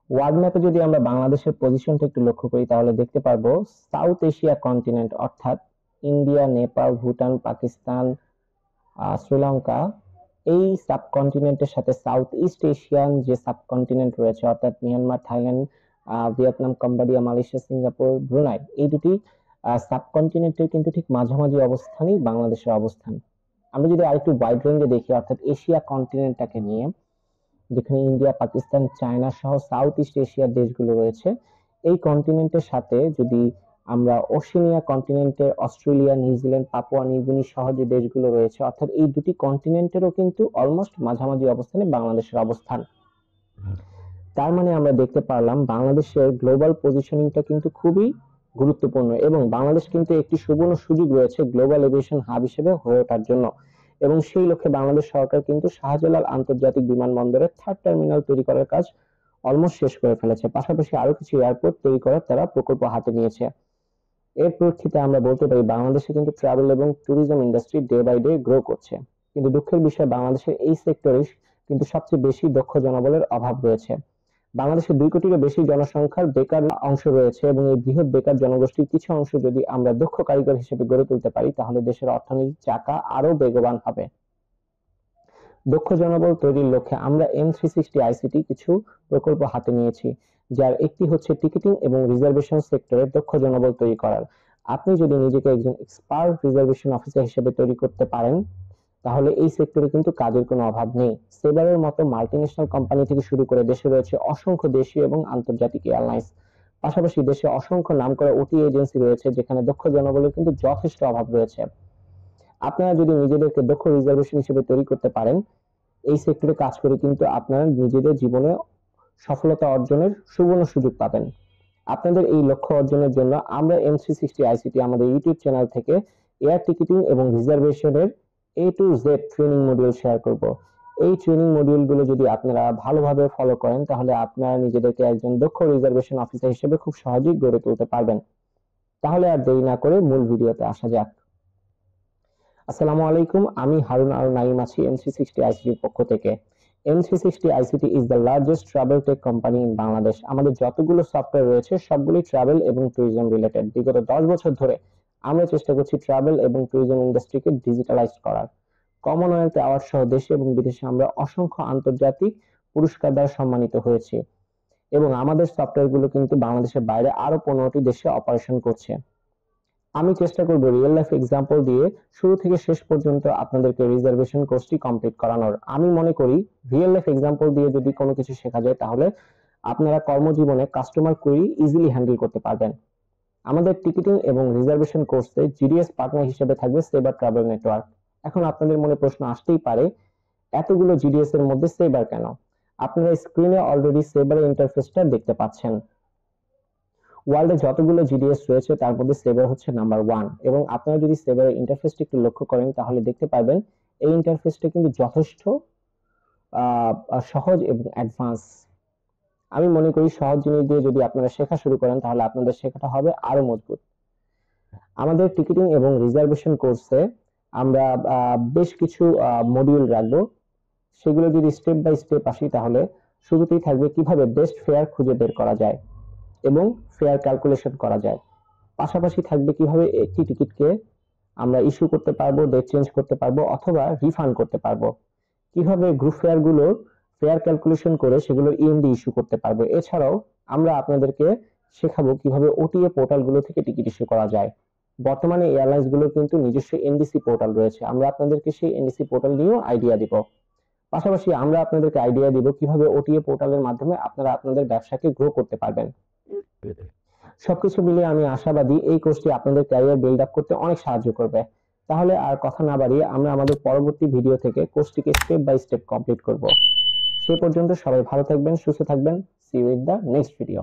World ম্যাপে যদি আমরা বাংলাদেশের পজিশনটা একটু লক্ষ্য করি তাহলে দেখতে পারবো সাউথ এশিয়া কন্টিনেন্ট অর্থাৎ ইন্ডিয়া, নেপাল, ভুটান, পাকিস্তান, শ্রীলঙ্কা, এই সাবকন্টিনেন্টের সাথে সাউথ ইস্ট এশিয়ান যে সাবকন্টিনেন্ট রয়েছে অর্থাৎ Myanmar, Thailand, Vietnam, Cambodia, Malaysia, Singapore, Brunei, এই দুটি সাবকন্টিনেন্টের কিন্তু ঠিক মাঝামাঝি অবস্থানেই বাংলাদেশের অবস্থান। আমরা যদি আরেকটু ওয়াইড রেঞ্জে দেখি অর্থাৎ এশিয়া কন্টিনেন্টটাকে নিয়ে, যেখানে ইন্ডিয়া, পাকিস্তান, চায়না সহ সাউথ ইস্ট এশিয়ার দেশগুলো রয়েছে, এই কন্টিনেন্টের সাথে যদি আমরা ওশেনিয়া কন্টিনেন্টের অস্ট্রেলিয়া, নিউজিল্যান্ড, পাপুয়া নিউগিনি সহ যে দেশগুলো রয়েছে অর্থাৎ এই দুটি কন্টিনেন্টেরও কিন্তু অলমোস্ট মাঝামাঝি অবস্থানে বাংলাদেশের অবস্থান। তার মানে আমরা দেখতে পারলাম বাংলাদেশের গ্লোবাল পজিশনিংটা কিন্তু খুবই গুরুত্বপূর্ণ এবং বাংলাদেশ কিন্তু একটি সুবর্ণ সুযোগ রয়েছে গ্লোবাল এভিয়েশন হাব হিসেবে হয়ে ওঠার জন্য। এবং সেই লক্ষ্যে বাংলাদেশ সরকার কিন্তু শাহজালাল আন্তর্জাতিক বিমানবন্দরের 3rd টার্মিনাল তৈরি করার কাজ অলমোস্ট শেষ করে ফেলেছে। পাশাপাশি আরো কিছু এয়ারপোর্ট তৈরি করার তারা প্রকল্প হাতে নিয়েছে। এর প্রেক্ষিতে আমরা বলতে পারি বাংলাদেশে কিন্তু ট্রাভেল এবং tourism industry day by day grow করছে। কিন্তু দুঃখের বিষয় বাংলাদেশের এই সেক্টরে কিন্তু সবচেয়ে বেশি দক্ষ জনবলের অভাব রয়েছে। বাংলাদেশে 2 কোটিরও বেশি জনসংখ্যার বেকার অংশ রয়েছে এবং এই বৃহৎ বেকার জনগোষ্ঠীর কিছু অংশ যদি আমরা দক্ষ কারিগর হিসেবে গড়ে তুলতে পারি তাহলে দেশের অর্থনৈতিক চাকা আরো বেগবান হবে। দক্ষ জনবল তৈরির লক্ষ্যে আমরা M360 আইসিটি কিছু প্রকল্প হাতে নিয়েছি, যার একটি হচ্ছে টিকিটিং এবং রিজার্ভেশন সেক্টরে দক্ষ জনবল তৈরি করার। আপনি যদি নিজেকে একজন এক্সপার্ট রিজার্ভেশন অফিসার হিসেবে তৈরি করতে পারেন তাহলে এই সেক্টরে কিন্তু কাজের কোনো অভাব নেই। সেবারের মতো মাল্টিন্যাশনাল কোম্পানি থেকে শুরু করে দেশে রয়েছে অসংখ্য দেশীয় এবং আন্তর্জাতিক এয়ারলাইন্স। পাশাপাশি দেশে অসংখ্য নামকরা ওটি এজেন্সি রয়েছে যেখানে দক্ষ জনবলের কিন্তু যথেষ্ট অভাব রয়েছে। আপনারা যদি নিজেদেরকে দক্ষ রিজার্ভেশন হিসেবে তৈরি করতে পারেন এই সেক্টরে কাজ করে কিন্তু আপনারা নিজেদের জীবনে সফলতা অর্জনের সুবর্ণ সুযোগ পাবেন। আপনাদের এই লক্ষ্য অর্জনের জন্য আমরা M360 আইসিটি আমাদের ইউটিউব চ্যানেল থেকে এয়ার টিকিটিং এবং রিজার্ভেশনের A to Z training module share করব। এই ট্রেনিং মডিউলগুলো যদি আপনারা ভালোভাবে ফলো করেন তাহলে আপনারা নিজেদেরকে একজন দক্ষ রিজার্ভেশন অফিসার হিসেবে খুব সহজেই গড়ে তুলতে পারবেন। তাহলে আর দেরি না করে মূল ভিডিওতে আসা যাক। আসসালামু আলাইকুম, আমি হারুন আল নাইম আছি M360 আইসিটির পক্ষ থেকে। M360 ICT is the largest travel tech company in Bangladesh. আমাদের যতগুলো সফটওয়্যার রয়েছে সবগুলি ট্রাভেল এবং ট্যুরিজম রিলেটেড। বিগত 10 বছর ধরে আমরা চেষ্টা করছি ট্রাভেল এবং ট্যুরিজম ইন্ডাস্ট্রিকে ডিজিটালাইজ করার। কমনওয়েলথ অ্যাওয়ার্ড সহ দেশে এবং বিদেশে আমরা অসংখ্য আন্তর্জাতিক পুরস্কার দ্বারা সম্মানিত হয়েছি এবং আমাদের সফটওয়্যারগুলো কিন্তু বাংলাদেশের বাইরে আরো 15টি দেশে অপারেশন করছে। আমি চেষ্টা করব রিয়েল লাইফ এক্সাম্পল দিয়ে শুরু থেকে শেষ পর্যন্ত আপনাদেরকে রিজার্ভেশন কোর্সটি কমপ্লিট করানোর। আমি মনে করি রিয়েল লাইফ এক্সাম্পল দিয়ে যদি কোনো কিছু শেখা যায় তাহলে আপনারা কর্মজীবনে কাস্টমার কোয়েরি ইজিলি হ্যান্ডেল করতে পারবেন। আমাদের টিকিটিং এবং রিজার্ভেশন কোর্সে জিডিএস পার্টনার হিসেবে থাকবে সেবার ট্রাভেল নেটওয়ার্ক। এখন আপনাদের মনে প্রশ্ন আসতেই পারে এতগুলো জিডিএস এর মধ্যে সেবার কেন? আপনারা স্ক্রিনে অলরেডি সেবারের ইন্টারফেসটা দেখতে পাচ্ছেন। ওয়ার্ল্ডে যতগুলো জিডিএস রয়েছে তার মধ্যে সেবার হচ্ছে নাম্বার 1 এবং আপনারা যদি সেবারের ইন্টারফেসটি একটু লক্ষ্য করেন তাহলে দেখতে পারবেন এই ইন্টারফেসটা কিন্তু যথেষ্ট সহজ এবং অ্যাডভান্স। আমি মনে করি সহজ জিনিস দিয়ে যদি আপনারা শেখা শুরু করেন তাহলে আপনাদের শেখাটা হবে আরো মজবুত। আমাদের টিকিটিং এবং রিজার্ভেশন কোর্সে আমরা বেশ কিছু মডিউল রাখবো। সেগুলো যদি স্টেপ বাই স্টেপ আসি তাহলে শুরুতেই থাকবে কিভাবে বেস্ট ফেয়ার খুঁজে বের করা যায় এবং ফেয়ার ক্যালকুলেশন করা যায়। পাশাপাশি থাকবে কিভাবে একটি টিকিটকে আমরা ইস্যু করতে পারবো, ডেট চেঞ্জ করতে পারবো অথবা রিফান্ড করতে পারবো। কিভাবে গ্রুপ ফেয়ার গুলোর ফেয়ার ক্যালকুলেশন করে সেগুলোর ইএমডি ইস্যু করতে পারবো। এছাড়াও আমরা আপনাদেরকে শেখাবো কিভাবে ওটিএ পোর্টালগুলো থেকে টিকিট ইস্যু করা যায়। বর্তমানে এয়ারলাইন্স গুলোর কিন্তু নিজস্ব এনডিসি পোর্টাল রয়েছে, আমরা আপনাদেরকে সেই এনডিসি পোর্টাল নিয়েও আইডিয়া দিব। পাশাপাশি আমরা আপনাদেরকে আইডিয়া দিব কিভাবে ওটিএ পোর্টালের মাধ্যমে আপনারা আপনাদের ব্যবসাকে গ্রো করতে পারবেন। সবকিছু মিলিয়ে আমি আশাবাদী এই কোর্সটি আপনাদের ক্যারিয়ার বিল্ড আপ করতে অনেক সাহায্য করবে। তাহলে আর কথা না বাড়িয়ে আমরা আমাদের পরবর্তী ভিডিও থেকে কোর্সটিকে স্টেপ বাই স্টেপ কমপ্লিট করব। সে পর্যন্ত সবাই ভালো থাকবেন, সুস্থ থাকবেন। See you in the next video.